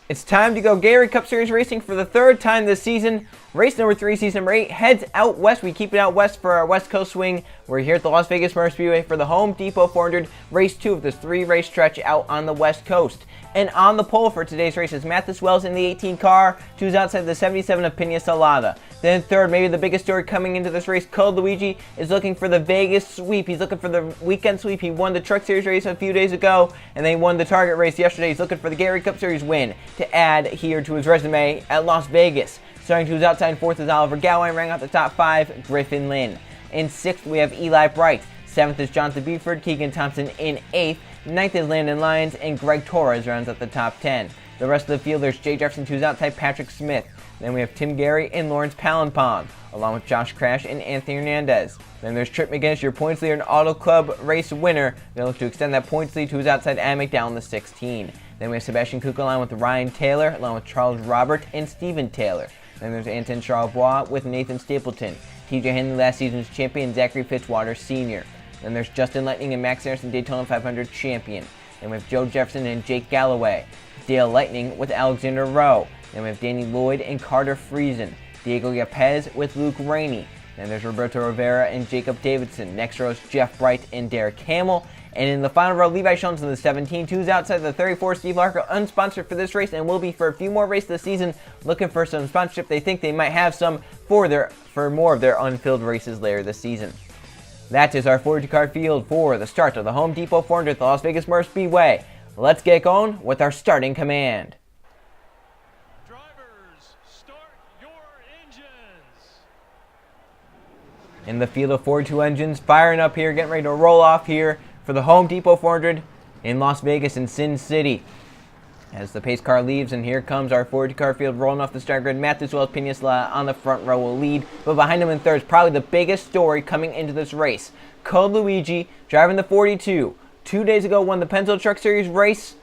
It's time to go Gatorade Cup Series racing for the third time this season. Race number 3, season number 8, heads out west. We keep it out west for our West Coast swing. We're here at the Las Vegas Motor Speedway for the Home Depot 400, race 2 of this 3-race stretch out on the West Coast. And on the pole for today's race is Mathis Wells in the 18 car, who's outside the 77 of Pina Salada. Then third, maybe the biggest story coming into this race, Code Luigi is looking for the Vegas sweep. He's looking for the weekend sweep. He won the Truck Series race a few days ago, and then he won the Target race yesterday. He's looking for the Gatorade Cup Series win to add here to his resume at Las Vegas. Starting to his outside, fourth is Oliver Gowan, rang out the top 5, Griffin Lynn. In 6th, we have Eli Bright. 7th is Jonathan Beeford, Keegan Thompson in 8th. 9th is Landon Lyons, and Greg Torres rounds out the top 10. The rest of the field, there's Jay Jefferson, who's outside Patrick Smith. Then we have Tim Gary and Lawrence Pallenpong, along with Josh Crash and Anthony Hernandez. Then there's Trip McGinnis, your points leader and Auto Club race winner. They look to extend that points lead to his outside Adam McDowell in the 16. Then we have Sebastian Kuka along with Ryan Taylor, along with Charles Robert and Steven Taylor. Then there's Anton Charlebois with Nathan Stapleton. TJ Henley, last season's champion, Zachary Fitzwater Sr. Then there's Justin Lightning and Max Harrison, Daytona 500 champion. Then we have Joe Jefferson and Jake Galloway. Dale Lightning with Alexander Rowe. Then we have Danny Lloyd and Carter Friesen. Diego Yapez with Luke Rainey. Then there's Roberto Rivera and Jacob Davidson. Next row is Jeff Bright and Derek Hamill. And in the final row, Levi Schoens in the 17. Who's outside the 34, Steve Larko, unsponsored for this race and will be for a few more races this season, looking for some sponsorship. They think they might have some for more of their unfilled races later this season. That is our 42-car field for the start of the Home Depot 400 at the Las Vegas Motor Speedway. Let's get going with our starting command. Drivers, start your engines. In the field of 42 engines, firing up here, getting ready to roll off here for the Home Depot 400 in Las Vegas and Sin City. As the pace car leaves, and here comes our 42-car field rolling off the start grid. Mathis Wells, Pina Salada on the front row will lead, but behind him in third is probably the biggest story coming into this race. Code Luigi, driving the 42. 2 days ago won the Penzo Truck Series race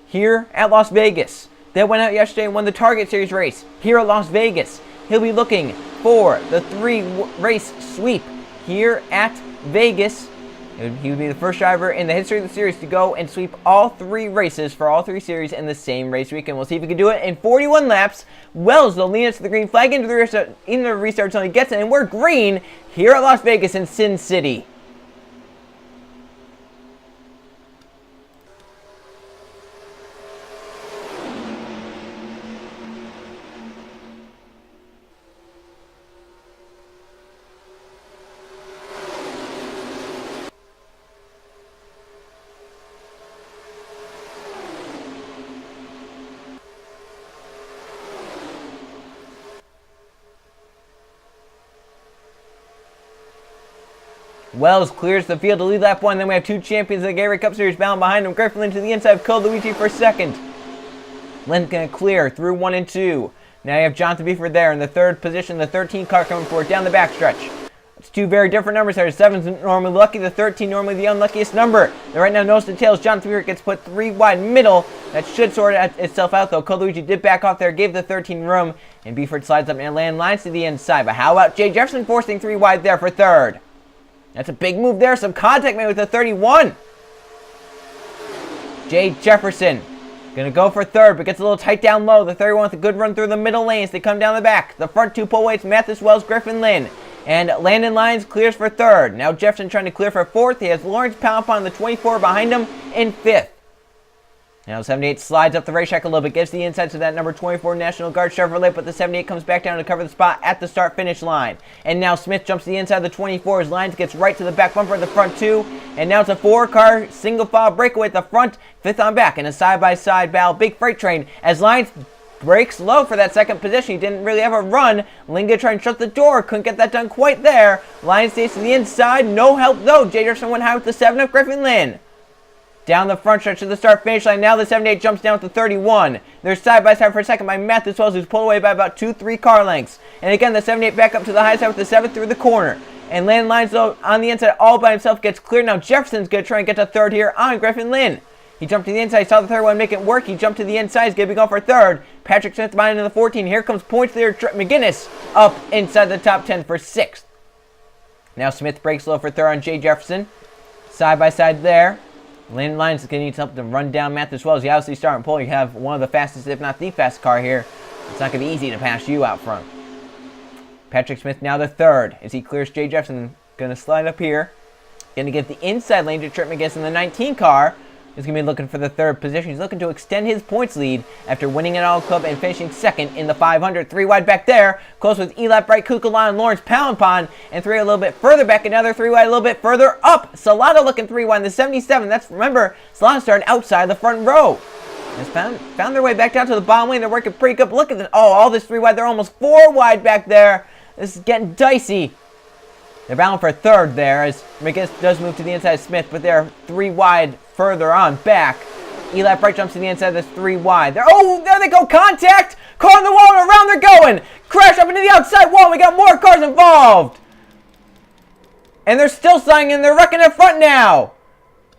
here at Las Vegas. Then went out yesterday and won the Target Series race here at Las Vegas. He'll be looking for the 3-race sweep here at Vegas. He would be the first driver in the history of the series to go and sweep all 3 races for all 3 series in the same race weekend. We'll see if he can do it in 41 laps. Wells will lead us to the green flag into the restart zone. He gets it, and we're green here at Las Vegas and Sin City. Wells clears the field to lead lap 1. Then we have 2 champions of the Gatorade Cup Series bound behind him. Griffin Lynn to the inside of Code Luigi for second. Lynn's going to clear through 1 and 2. Now you have Jonathan Beeford there in the 3rd position. The 13 car coming forward down the backstretch. It's 2 very different numbers there. 7's normally lucky. The 13 normally the unluckiest number. And right now, nose to tails, Jonathan Beeford gets put 3 wide middle. That should sort itself out, though. Code Luigi did back off there, gave the 13 room. And Beeford slides up and land lines to the inside. But how about Jay Jefferson forcing 3 wide there for 3rd? That's a big move there. Some contact made with the 31. Jay Jefferson going to go for 3rd, but gets a little tight down low. The 31 with a good run through the middle lanes. They come down the back. The front 2 pull weights, Mathis Wells, Griffin Lynn. And Landon Lyons clears for 3rd. Now Jefferson trying to clear for 4th. He has Lawrence Pallenpong, the 24 behind him, in 5th. Now 78 slides up the racetrack a little bit, gets the inside to that number 24 National Guard Chevrolet, but the 78 comes back down to cover the spot at the start-finish line. And now Smith jumps to the inside of the 24 as Lyons gets right to the back bumper of the front 2. And now it's a 4-car single-file breakaway at the front, 5th on back, and a side-by-side battle, big freight train, as Lyons breaks low for that 2nd position. He didn't really have a run. Linga trying to shut the door, couldn't get that done quite there. Lyons stays to the inside, no help though. Jay Jefferson went high with the 7 of Griffin Lynn. Down the front stretch to the start-finish line. Now the 78 jumps down with the 31. They're side-by-side for a second by Mathis Wells, who's pulled away by about 2-3 car lengths. And again, the 78 back up to the high side with the 7th through the corner. And Landon Lyons, though, on the inside all by himself, gets cleared. Now Jefferson's going to try and get to 3rd here on Griffin Lynn. He jumped to the inside, saw the 31 make it work. He jumped to the inside, he's going to be going for 3rd. Patrick Smith behind in the 14. Here comes points leader Trip McGinnis up inside the top 10 for 6th. Now Smith breaks low for 3rd on Jay Jefferson. Side by side there. Landon Lyons is going to need something to run down Matt Wells. You obviously start and pull. You have one of the fastest, if not the fastest car here. It's not going to be easy to pass you out front. Patrick Smith now the third as he clears Jay Jefferson. Going to slide up here. Going to get the inside lane to Trip McGinnis in the 19 car. He's going to be looking for the third position. He's looking to extend his points lead after winning an Auto Club and finishing second in the 500. 3 wide back there. Close with Eli Bright, Kukulon, Lawrence Pallenpon. And 3 a little bit further back. Another 3 wide a little bit further up. Salata looking 3 wide in the 77. That's, remember, Salata started outside the front row. Has found their way back down to the bottom lane. They're working pretty good. But look at this. Oh, all this 3 wide. They're almost 4 wide back there. This is getting dicey. They're battling for third there as McGinnis does move to the inside of Smith, but they're 3 wide further on back. Eli Bright jumps to the inside, that's 3 wide. There they go, contact! Car on the wall and around they're going! Crash up into the outside wall, we got more cars involved! And they're still sliding and they're wrecking in front now!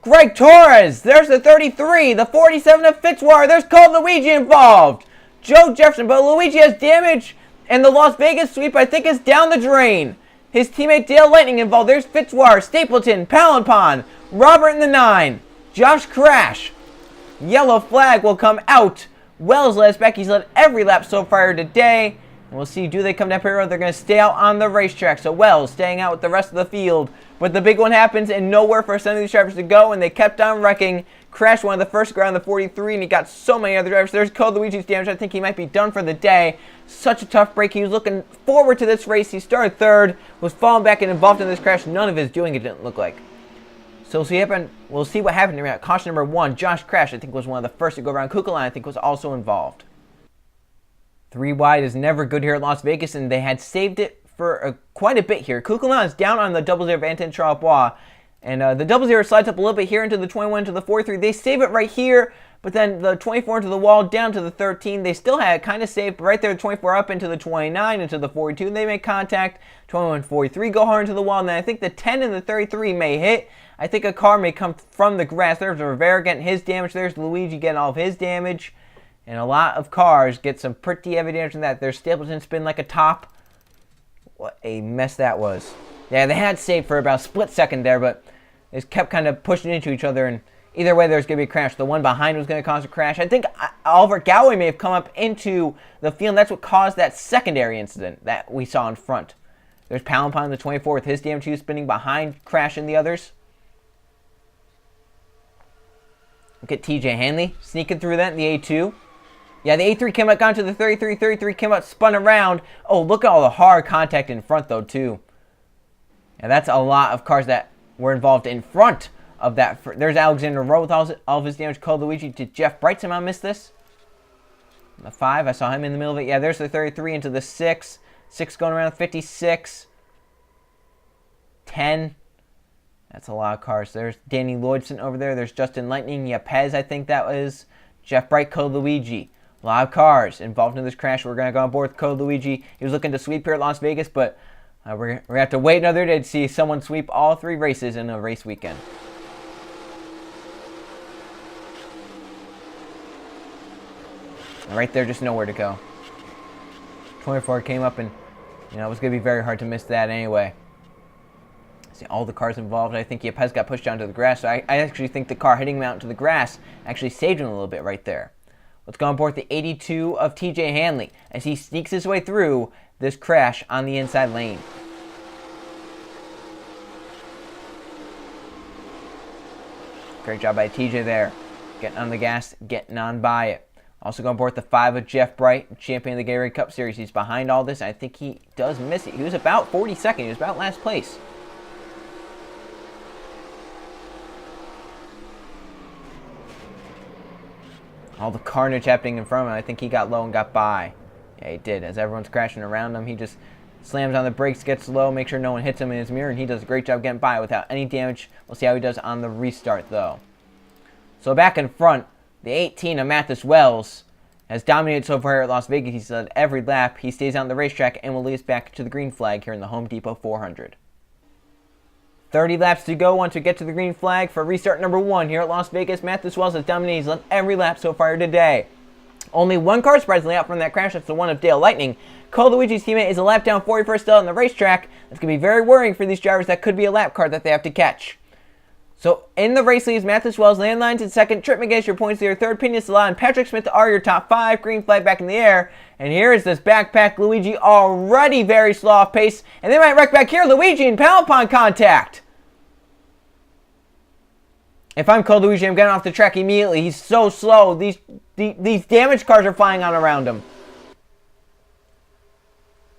Greg Torres, there's the 33, the 47 of Fitzwater, there's Cole Luigi involved! Joe Jefferson, but Luigi has damage, and the Las Vegas sweep I think is down the drain. His teammate Dale Lightning involved. There's Fitzwater, Stapleton, Pallenpon, Robert in the 9, Josh Crash. Yellow flag will come out. Wells led us back. He's led every lap so far today. And we'll see, do they come down here or they're going to stay out on the racetrack. So Wells staying out with the rest of the field. But the big one happens and nowhere for some of these drivers to go. And they kept on wrecking. Crashed one of the first around the 43 and he got so many other drivers. There's Code Luigi's damage. I think he might be done for the day. Such a tough break. He was looking forward to this race. He started third, was falling back and involved in this crash. None of his doing it didn't look like. So we'll see what happened here. Caution number 1, Josh Crash, I think was one of the first to go around. Kukulon, I think, was also involved. 3 wide is never good here at Las Vegas, and they had saved it for quite a bit here. Kukulon is down on the 00 of Anton Charlebois. And the 00 slides up a little bit here into the 21, to the 43. They save it right here, but then the 24 into the wall, down to the 13. They still had it kind of saved, but right there, the 24 up into the 29, into the 42. They make contact. 21, 43 go hard into the wall, and then I think the 10 and the 33 may hit. I think a car may come from the grass. There's Rivera getting his damage. There's Luigi getting all of his damage. And a lot of cars get some pretty heavy damage from that. There's Stapleton spin like a top. What a mess that was. Yeah, they had saved for about a split second there, but they kept kind of pushing into each other, and either way there's going to be a crash. The one behind was going to cause a crash. I think Oliver Galloway may have come up into the field, and that's what caused that secondary incident that we saw in front. There's Pallenpon in the 24 with his damage. He was spinning behind, crashing the others. Look at TJ Hanley sneaking through that in the A2. Yeah, the A3 came out, gone to the 33. 33 came out, spun around. Oh, look at all the hard contact in front, though, too. And that's a lot of cars that were involved in front of that. There's Alexander Rowe with all of his damage. Cole Luigi to Jeff Bright. Somehow missed this. The 5, I saw him in the middle of it. Yeah, there's the 33 into the 6. 6 going around 56. 10. That's a lot of cars. There's Danny Lloydson over there. There's Justin Lightning. Yepez, I think that was. Jeff Bright, Cole Luigi. A lot of cars involved in this crash. We're going to go on board with Cole Luigi. He was looking to sweep here at Las Vegas, but we're going to have to wait another day to see someone sweep all 3 races in a race weekend. And right there, just nowhere to go. 24 came up and, it was going to be very hard to miss that anyway. See all the cars involved. I think Yepez got pushed down to the grass. So I actually think the car hitting him out into the grass actually saved him a little bit right there. Let's go on board the 82 of TJ Hanley as he sneaks his way through this crash on the inside lane. Great job by TJ there. Getting on the gas, getting on by it. Also go on board the 5 of Jeff Bright, champion of the Gatorade Cup Series. He's behind all this. I think he does miss it. He was about 42nd. He was about last place. All the carnage happening in front of him. I think he got low and got by. Yeah, he did. As everyone's crashing around him, he just slams on the brakes, gets low, makes sure no one hits him in his mirror, and he does a great job getting by without any damage. We'll see how he does on the restart, though. So back in front, the 18 of Mathis Wells has dominated so far here at Las Vegas. He's led every lap. He stays on the racetrack and will lead us back to the green flag here in the Home Depot 400. 30 laps to go once we get to the green flag for restart number 1 here at Las Vegas. Mathis Wells has dominated. He's led every lap so far today. Only one car surprisingly out from that crash. That's the one of Dale Lightning. Cole Luigi's teammate is a lap down, 41st still on the racetrack. That's going to be very worrying for these drivers. That could be a lap car that they have to catch. So in the race leads Mathis Wells, Landlines in second, Trip McGinnis, your points leader, third, Pena Salah, and Patrick Smith are your top 5. Green flag back in the air. And here is this backpack Luigi already very slow off pace. And they might wreck back here. Luigi and Palapon contact. If I'm called Luigi, I'm getting off the track immediately. He's so slow. These damaged cars are flying on around him.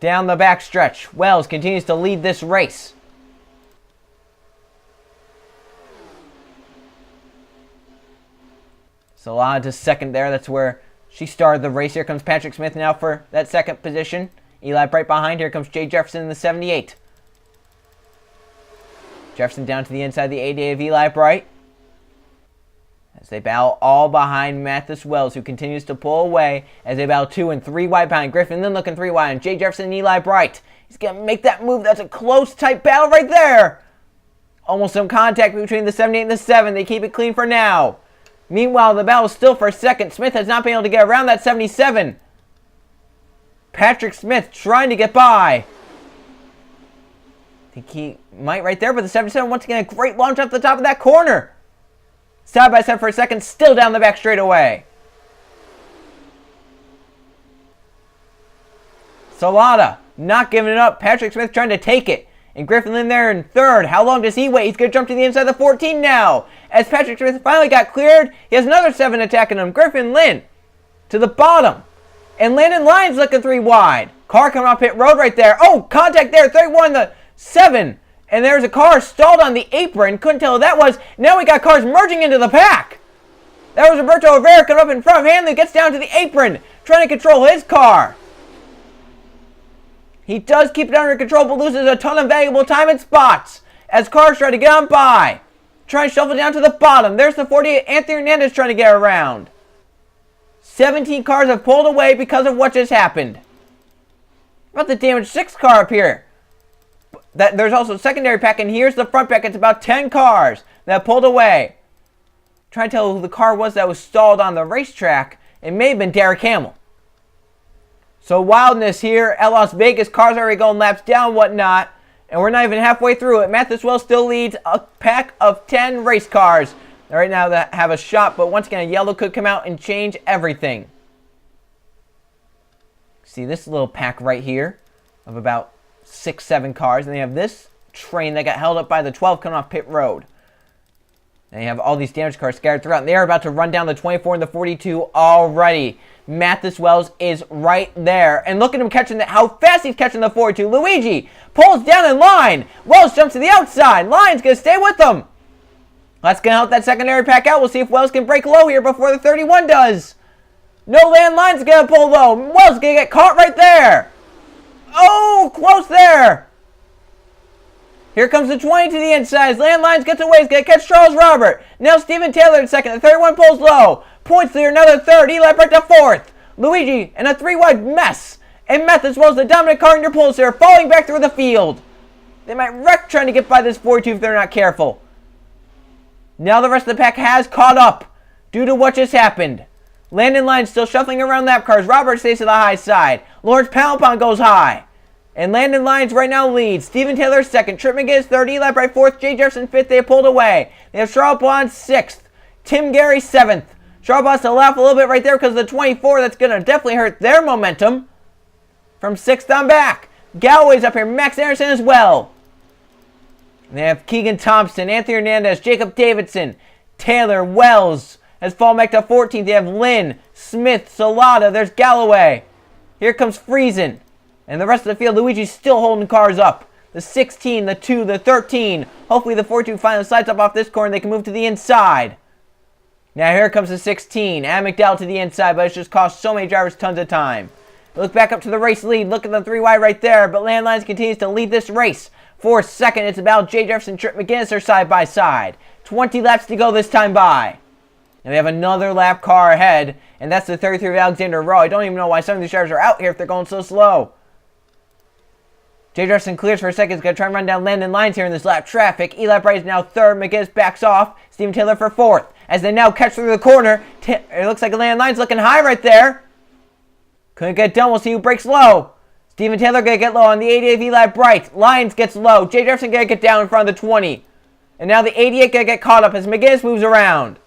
Down the back stretch, Wells continues to lead this race. Salah to second there. That's where she started the race. Here comes Patrick Smith now for that second position. Eli Bright behind. Here comes Jay Jefferson in the 78. Jefferson down to the inside, the 88 of Eli Bright. As they battle all behind Mathis Wells, who continues to pull away as they battle 2 and 3 wide behind Griffin. Then looking 3 wide on Jay Jefferson and Eli Bright. He's going to make that move. That's a close, tight battle right there. Almost some contact between the 78 and the 7. They keep it clean for now. Meanwhile, the battle is still for second. Smith has not been able to get around that 77. Patrick Smith trying to get by. I think he might right there, but the 77 once again a great launch off the top of that corner. Side by side for a second, still down the back straightaway. Salada not giving it up. Patrick Smith trying to take it. And Griffin Lynn there in third. How long does he wait? He's going to jump to the inside of the 14 now. As Patrick Smith finally got cleared, he has another 7 attacking him. Griffin Lynn to the bottom. And Landon Lyons looking 3 wide. Car coming off pit road right there. Oh, contact there. 31 the 7. And there's a car stalled on the apron. Couldn't tell who that was. Now we got cars merging into the pack. That was Roberto Rivera coming up in front of Hanley. Gets down to the apron. Trying to control his car. He does keep it under control, but loses a ton of valuable time and spots as cars try to get on by. Trying to shuffle down to the bottom. There's the 48. Anthony Hernandez trying to get around. 17 cars have pulled away because of what just happened. About the damaged 6 car up here. There's also a secondary pack, and here's the front pack. It's about 10 cars that pulled away. Trying to tell who the car was that was stalled on the racetrack. It may have been Derek Hamill. So wildness here at Las Vegas. Cars already going laps down, whatnot. And we're not even halfway through it. Mathis Wells still leads a pack of 10 race cars right now that have a shot. But once again, a yellow could come out and change everything. See this little pack right here of about 6-7 cars. And they have this train that got held up by the 12 coming off pit road. And they have all these damaged cars scattered throughout. And they are about to run down the 24 and the 42 already. Mathis Wells is right there. And look at him catching how fast he's catching the 42. Luigi pulls down in line. Wells jumps to the outside. Lyon's going to stay with him. That's going to help that secondary pack out. We'll see if Wells can break low here before the 31 does. No, Landline's going to pull low. Wells going to get caught right there. Oh, close there. Here comes the 20 to the inside. Landlines gets away. He's going to catch Charles Robert. Now Steven Taylor in second. The 31 pulls low. Points leader, another third. Eli Bright to fourth. Luigi in a 3-wide mess. And Mathis Wells, the dominant car in your pulls here, falling back through the field. They might wreck trying to get by this 42 if they're not careful. Now the rest of the pack has caught up due to what just happened. Landon Lyons still shuffling around lap cars. Robert stays to the high side. Lawrence Palapon goes high. And Landon Lyons right now leads. Steven Taylor second. Trip McGinnis third. Eli Bright fourth. Jay Jefferson fifth. They have pulled away. They have Charles Bond sixth. Tim Gary seventh. Charles Bond to laugh a little bit right there because of the 24. That's going to definitely hurt their momentum. From sixth on back. Galloway's up here. Max Anderson as well. And they have Keegan Thompson, Anthony Hernandez, Jacob Davidson, Taylor, Wells has fallen back to 14th. They have Lynn, Smith, Salada. There's Galloway. Here comes Friesen. And the rest of the field, Luigi's still holding cars up. The 16, the 2, the 13. Hopefully the 42 finally slides up off this corner and they can move to the inside. Now here comes the 16. Adam McDowell to the inside, but it's just cost so many drivers tons of time. Look back up to the race lead. Look at the 3 wide right there. But Landlines continues to lead this race. For second, it's about Jay Jefferson, Trip McGinnis are side by side. 20 laps to go this time by. And we have another lap car ahead. And that's the 33 of Alexander Rowe. I don't even know why some of these drivers are out here if they're going so slow. Jay Jefferson clears for a second. He's going to try and run down Landon Lyons here in this lap traffic. Eli Bright is now third. McGinnis backs off. Steven Taylor for fourth. As they now catch through the corner. It looks like Landon Lyons looking high right there. Couldn't get done. We'll see who breaks low. Steven Taylor going to get low on the 88 of Eli Bright. Lyons gets low. Jay Jefferson going to get down in front of the 20. And now the 88 gonna get caught up as McGinnis moves around.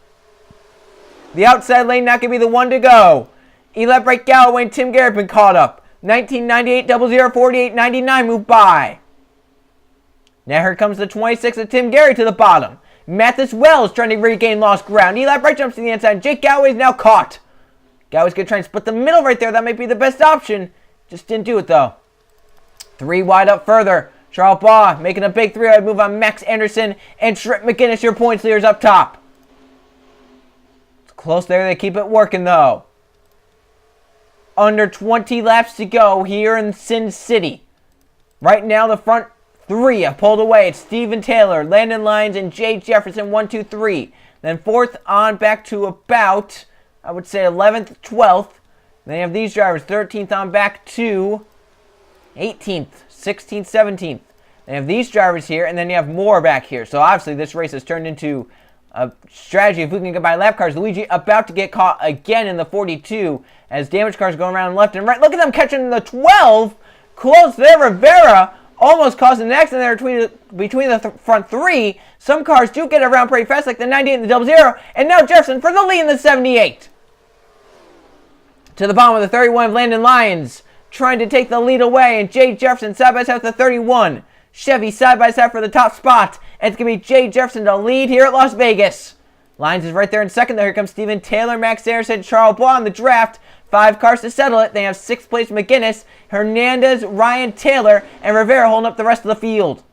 The outside lane not gonna be the one to go. Eli Galloway and Tim Garrett been caught up. 1998 0048 99 move by. Now here comes the 26 of Tim Garrett to the bottom. Mathis Wells trying to regain lost ground. Eli Bright jumps to the inside. Jake Galloway is now caught. Galloway's going to try and split the middle right there. That might be the best option. Just didn't do it, though. 3 wide up further. Charles Baugh making a big 3-wide move on Max Anderson and Trip McGinnis, your points leaders up top. It's close there. They keep it working, though. Under 20 laps to go here in Sin City. Right now, the front 3 have pulled away. It's Steven Taylor, Landon Lyons, and Jay Jefferson, 1, 2, 3. Then 4th on back to about, I would say, 11th, 12th. Then you have these drivers, 13th on back to 18th, 16th, 17th. Then you have these drivers here, and then you have more back here. So obviously this race has turned into a strategy if we can get by lap cars. Luigi about to get caught again in the 42 as damage cars going around left and right. Look at them catching the 12. Close there, Rivera. Almost caused an accident there between the front 3. Some cars do get around pretty fast, like the 98 and the 00. And now Jefferson for the lead in the 78. To the bottom of the 31 of Landon Lyons, trying to take the lead away. And Jay Jefferson side by side with the 31. Chevy side by side for the top spot. And it's going to be Jay Jefferson to lead here at Las Vegas. Lyons is right there in second. Here comes Steven Taylor, Max Anderson, Charles Baugh in the draft. 5 cars to settle it. They have 6th place McGinnis, Hernandez, Ryan Taylor, and Rivera holding up the rest of the field.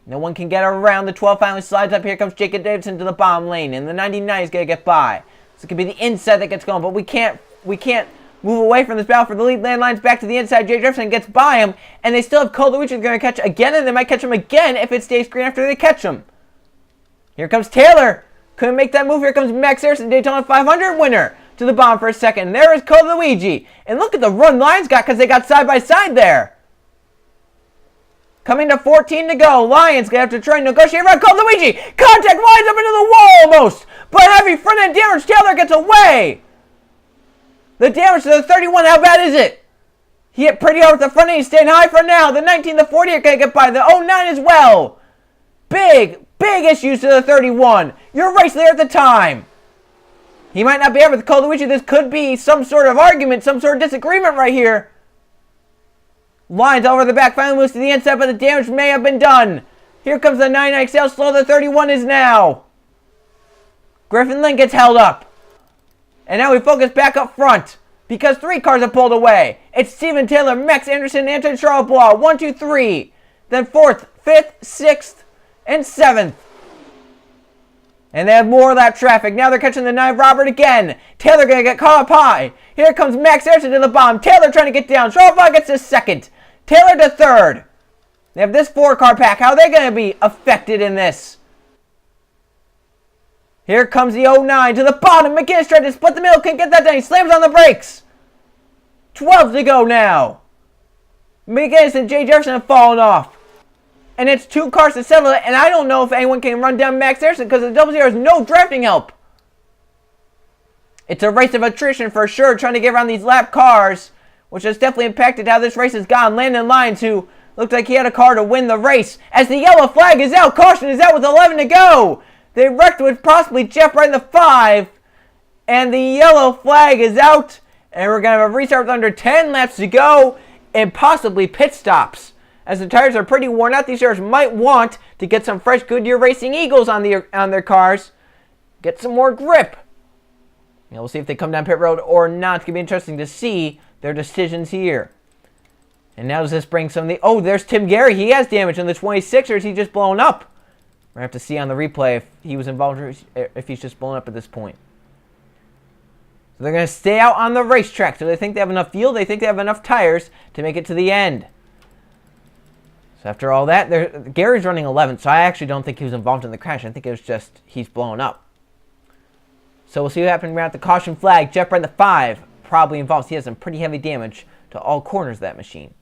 No one can get around. The 12 finally slides up. Here comes Jacob Davidson to the bottom lane, and the 99 is going to get by. So it could be the inside that gets going, but we can't move away from this battle for the lead. Landlines back to the inside. Jay Jefferson gets by him, and they still have Cole Luigi going to catch again, and they might catch him again if it stays green after they catch him. Here comes Taylor. Couldn't make that move. Here comes Max Harrison, Daytona 500 winner. To the bottom for a second. There is Cole Luigi. And look at the run Lyons got because they got side by side there. Coming to 14 to go. Lyons going to have to try and negotiate around Cole Luigi. Contact Lyons up into the wall almost. But heavy front end damage. Taylor gets away. The damage to the 31. How bad is it? He hit pretty hard with the front end. He's staying high for now. The 19, the 40 are going to get by. The 09 as well. Big issues to the 31. You're race there at the time. He might not be able to call Luigi. This could be some sort of argument, some sort of disagreement right here. Lyons over the back, finally moves to the inside, but the damage may have been done. Here comes the 99 XL, slow the 31 is now. Griffin Lynn gets held up. And now we focus back up front, because 3 cars have pulled away. It's Steven Taylor, Max Anderson, Anton Charles Baugh, 1, 2, 3. Then 4th, 5th, 6th, and 7th. And they have more lap traffic. Now they're catching the 9 Robert again. Taylor going to get caught up high. Here comes Max Anderson to the bottom. Taylor trying to get down. Charles Baugh gets to 2nd. Taylor to 3rd. They have this 4-car pack. How are they going to be affected in this? Here comes the 09 to the bottom. McGinnis tried to split the middle. Can't get that done. He slams on the brakes. 12 to go now. McGinnis and Jay Jefferson have fallen off. And it's 2 cars to settle it, and I don't know if anyone can run down Max Harrison because the 00 has no drafting help. It's a race of attrition for sure, trying to get around these lap cars, which has definitely impacted how this race has gone. Landon Lyons, who looked like he had a car to win the race, as the yellow flag is out. Caution is out with 11 to go. They wrecked with possibly Jeff right in the 5, and the yellow flag is out, and we're going to have a restart with under 10 laps to go, and possibly pit stops. As the tires are pretty worn out, these drivers might want to get some fresh Goodyear Racing Eagles on their cars. Get some more grip. We'll see if they come down pit road or not. It's going to be interesting to see their decisions here. And now does this bring some of the... Oh, there's Tim Gary. He has damage on the 26, or is he just blown up? We're going to have to see on the replay if he was involved or if he's just blown up at this point. So they're going to stay out on the racetrack. So they think they have enough fuel. They think they have enough tires to make it to the end. So after all that, Gary's running 11th, so I actually don't think he was involved in the crash. I think it was just he's blown up. So we'll see what happens around the caution flag. Jeff Brand, the 5, probably involved. He has some pretty heavy damage to all corners of that machine.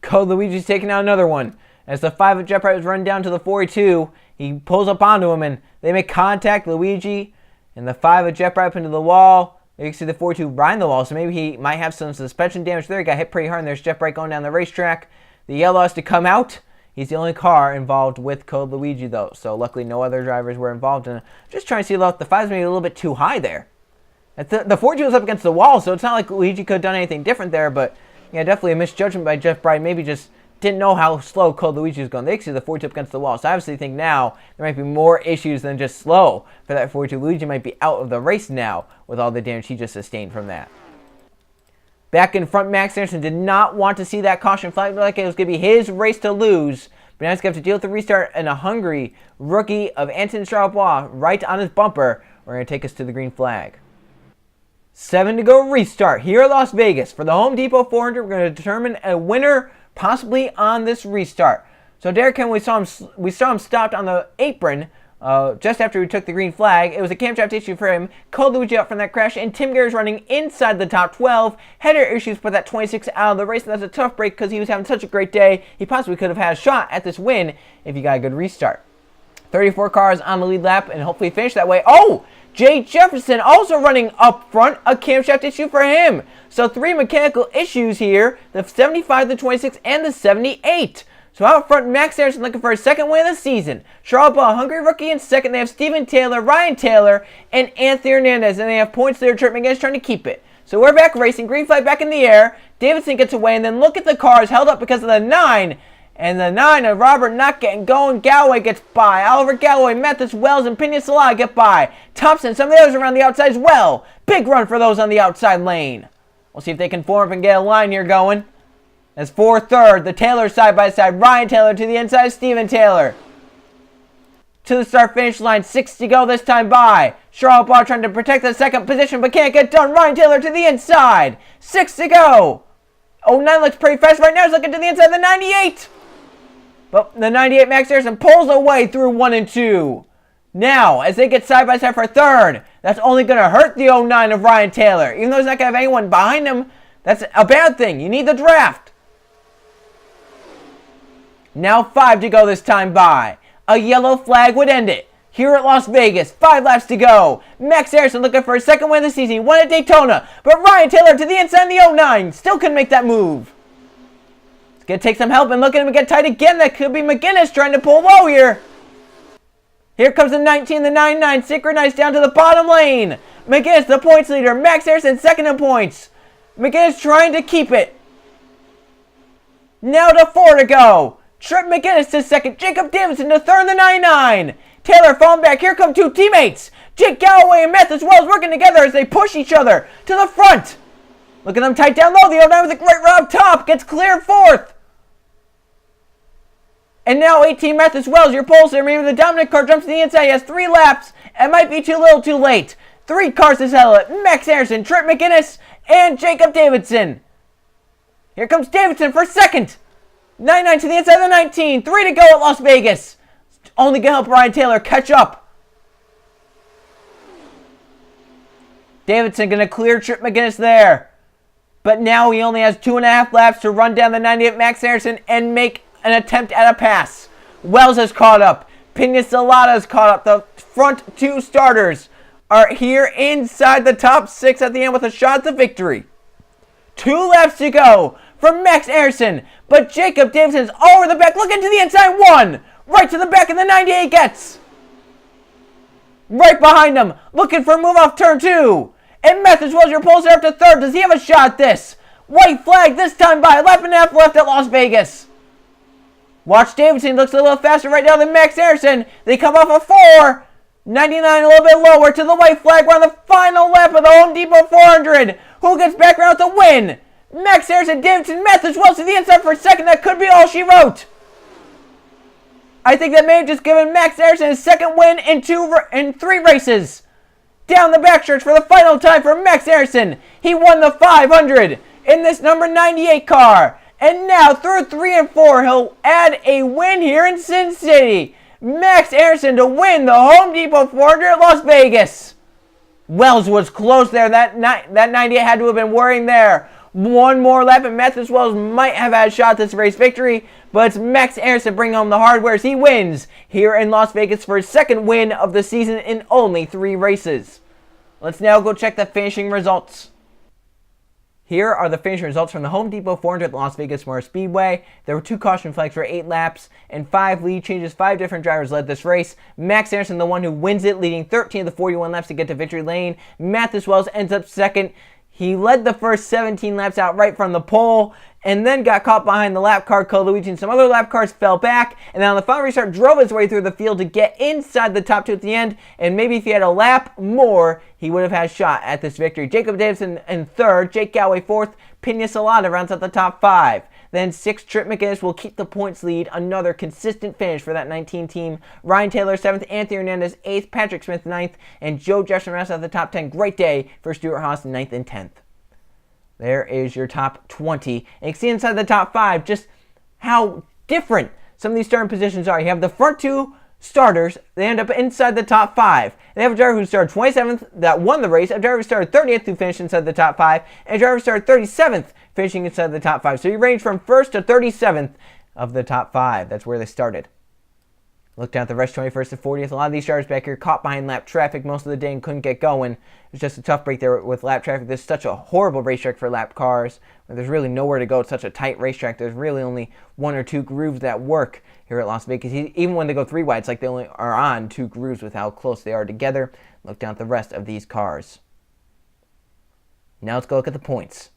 Code Luigi's taking out another one. As the 5 of Jeff Brand is running down to the 42, he pulls up onto him, and they make contact. Luigi and the 5 of Jeff Brand up into the wall. You can see the 42 behind the wall, so maybe he might have some suspension damage there. He got hit pretty hard, and there's Jeff Brand going down the racetrack. The yellow has to come out He's the only car involved with Code Luigi, though. So luckily no other drivers were involved. And just trying to see the 5's maybe a little bit too high there. The 4G was up against the wall, so it's not like Luigi could have done anything different there. But yeah, definitely a misjudgment by Jeff Bryan. Maybe just didn't know how slow Code Luigi was going. They see the 4-2 up against the wall. So I obviously think now there might be more issues than just slow for that 4-2. Luigi might be out of the race now with all the damage he just sustained from that. Back in front, Max Anderson did not want to see that caution flag. Like it was going to be his race to lose. But now he's going to have to deal with the restart and a hungry rookie of Anton Straubois right on his bumper. We're going to take us to the green flag. 7 to go restart here at Las Vegas. For the Home Depot 400, we're going to determine a winner possibly on this restart. So Derek Henry, we saw him stopped on the apron just after we took the green flag. It was a camshaft issue for him. Called Luigi out from that crash, and Tim Garrett's running inside the top 12. Header issues put that 26 out of the race, and that's a tough break because he was having such a great day. He possibly could have had a shot at this win if he got a good restart. 34 cars on the lead lap, and hopefully finish that way. Oh! Jay Jefferson also running up front, a camshaft issue for him. So 3 mechanical issues here, the 75, the 26, and the 78. So out front, Max Anderson looking for a second win of the season. Charles Ball, hungry rookie in second. They have Steven Taylor, Ryan Taylor, and Anthony Hernandez. And they have points there. Trip McGinnis trying to keep it. So we're back racing. Green flag back in the air. Davidson gets away. And then look at the cars held up because of the 9. And the 9 of Robert not getting going. Galloway gets by. Oliver Galloway, Mathis Wells, and Pena Salah get by. Thompson, some of the others around the outside as well. Big run for those on the outside lane. We'll see if they can form up and get a line here going. As 4-3, the Taylor side by side. Ryan Taylor to the inside, Steven Taylor. To the start-finish line, 6 to go this time by. Charlotte Barr trying to protect the second position, but can't get done. Ryan Taylor to the inside. 6 to go. 09 looks pretty fast right now. He's looking to the inside of the 98. But the 98 Max Anderson pulls away through 1 and 2. Now, as they get side by side for third, that's only going to hurt the 09 of Ryan Taylor. Even though he's not going to have anyone behind him, that's a bad thing. You need the draft. Now 5 to go this time by. A yellow flag would end it. Here at Las Vegas, 5 laps to go. Max Anderson looking for a second win of the season. He won at Daytona, but Ryan Taylor to the inside of the 09. Still couldn't make that move. It's going to take some help, and look at him get tight again. That could be McGinnis trying to pull low here. Here comes the 19, the 99, synchronized down to the bottom lane. McGinnis, the points leader. Max Anderson, second in points. McGinnis trying to keep it. Now to 4 to go. Trip McGinnis to second. Jacob Davidson to third in the 99. Taylor falling back. Here come 2 teammates. Jake Galloway and Mathis Wells working together as they push each other to the front. Look at them tight down low. The 09 with a great run up top. Gets cleared fourth. And now 18 Mathis Wells, your pole sitter. Maybe the dominant car jumps to the inside. He has 3 laps. It might be too little too late. 3 cars to settle it. Max Anderson, Trip McGinnis, and Jacob Davidson. Here comes Davidson for second. 99 to the inside of the 19. 3 to go at Las Vegas. Only going to help Ryan Taylor catch up. Davidson going to clear Trip McGinnis there. But now he only has 2.5 laps to run down the 98 Max Anderson and make an attempt at a pass. Wells has caught up. Pena Salata has caught up. The front 2 starters are here inside the top 6 at the end with a shot at the victory. 2 laps to go for Max Anderson. But Jacob Davidson's over the back. Looking to the inside. 1. Right to the back of the 98 gets. Right behind him. Looking for a move off turn 2. And Mathis Wells, your pole sitter up to third. Does he have a shot at this? White flag this time by. 11.5 left at Las Vegas. Watch Davidson. Looks a little faster right now than Max Anderson. They come off a 4. 99 a little bit lower to the white flag. We're on the final lap of the Home Depot 400. Who gets back around with the win? Max Anderson, Davidson, Mathis Wells to the inside for a second. That could be all she wrote. I think that may have just given Max Anderson his second win in 3 races. Down the backstretch for the final time for Max Anderson. He won the 500 in this number 98 car. And now through 3 and 4, he'll add a win here in Sin City. Max Anderson to win the Home Depot 400 at Las Vegas. Wells was close there. That 98 had to have been worrying there. 1 more lap and Mathis Wells might have had a shot at this race victory, but it's Max Anderson bringing home the hardware as he wins here in Las Vegas for his second win of the season in only 3 races. Let's now go check the finishing results. Here are the finishing results from the Home Depot 400 at Las Vegas Motor Speedway. There were 2 caution flags for 8 laps and 5 lead changes. 5 different drivers led this race. Max Anderson, the one who wins it, leading 13 of the 41 laps to get to victory lane. Matheus Wells ends up second. He led the first 17 laps out right from the pole and then got caught behind the lap car. Luigi and some other lap cars fell back, and then on the final restart drove his way through the field to get inside the top 2 at the end, and maybe if he had a lap more, he would have had a shot at this victory. Jacob Davidson in 3rd, Jake Galloway 4th, Pena Salada rounds out the top 5. Then 6th, Trip McGinnis will keep the points lead. Another consistent finish for that 19 team. Ryan Taylor 7th, Anthony Hernandez 8th, Patrick Smith 9th, and Joe Jefferson rounds out the top 10. Great day for Stuart Haas 9th and 10th. There is your top 20. And you can see inside the top 5 just how different some of these starting positions are. You have the front 2 starters. They end up inside the top 5. They have a driver who started 27th that won the race, a driver who started 30th who finished inside the top 5, and a driver who started 37th finishing inside the top 5. So you range from 1st to 37th of the top 5. That's where they started. Look down at the rest, 21st to 40th. A lot of these drivers back here caught behind lap traffic most of the day and couldn't get going. It was just a tough break there with lap traffic. This is such a horrible racetrack for lap cars. There's really nowhere to go. It's such a tight racetrack. There's really only 1 or 2 grooves that work here at Las Vegas. Even when they go 3 wide, it's like they only are on 2 grooves with how close they are together. Look down at the rest of these cars. Now let's go look at the points.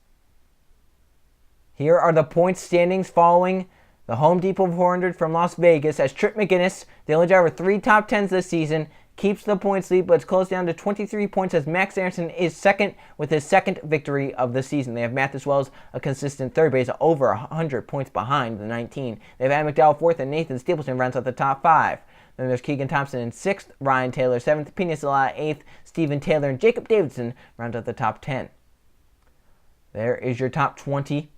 Here are the points standings following the Home Depot 400 from Las Vegas, as Trip McGinnis, the only driver with 3 top 10s this season, keeps the points lead, but it's closed down to 23 points as Max Anderson is second with his 2nd victory of the season. They have Matheus Wells, a consistent 3rd, but he's over 100 points behind the 19. They have Adam McDowell 4th, and Nathan Stapleton rounds out the top 5. Then there's Keegan Thompson in 6th, Ryan Taylor 7th, Pena Salada 8th, Stephen Taylor and Jacob Davidson round out the top 10. There is your top 20.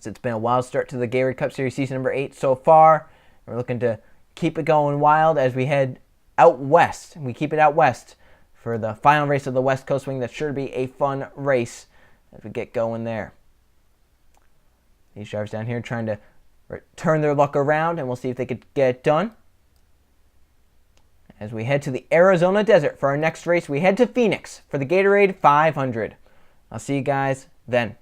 It's been a wild start to the Gatorade Cup Series season number 8 so far. We're looking to keep it going wild as we head out west. We keep it out west for the final race of the West Coast Swing. That's sure to be a fun race as we get going there. These drivers down here trying to turn their luck around, and we'll see if they could get it done. As we head to the Arizona desert for our next race, we head to Phoenix for the Gatorade 500. I'll see you guys then.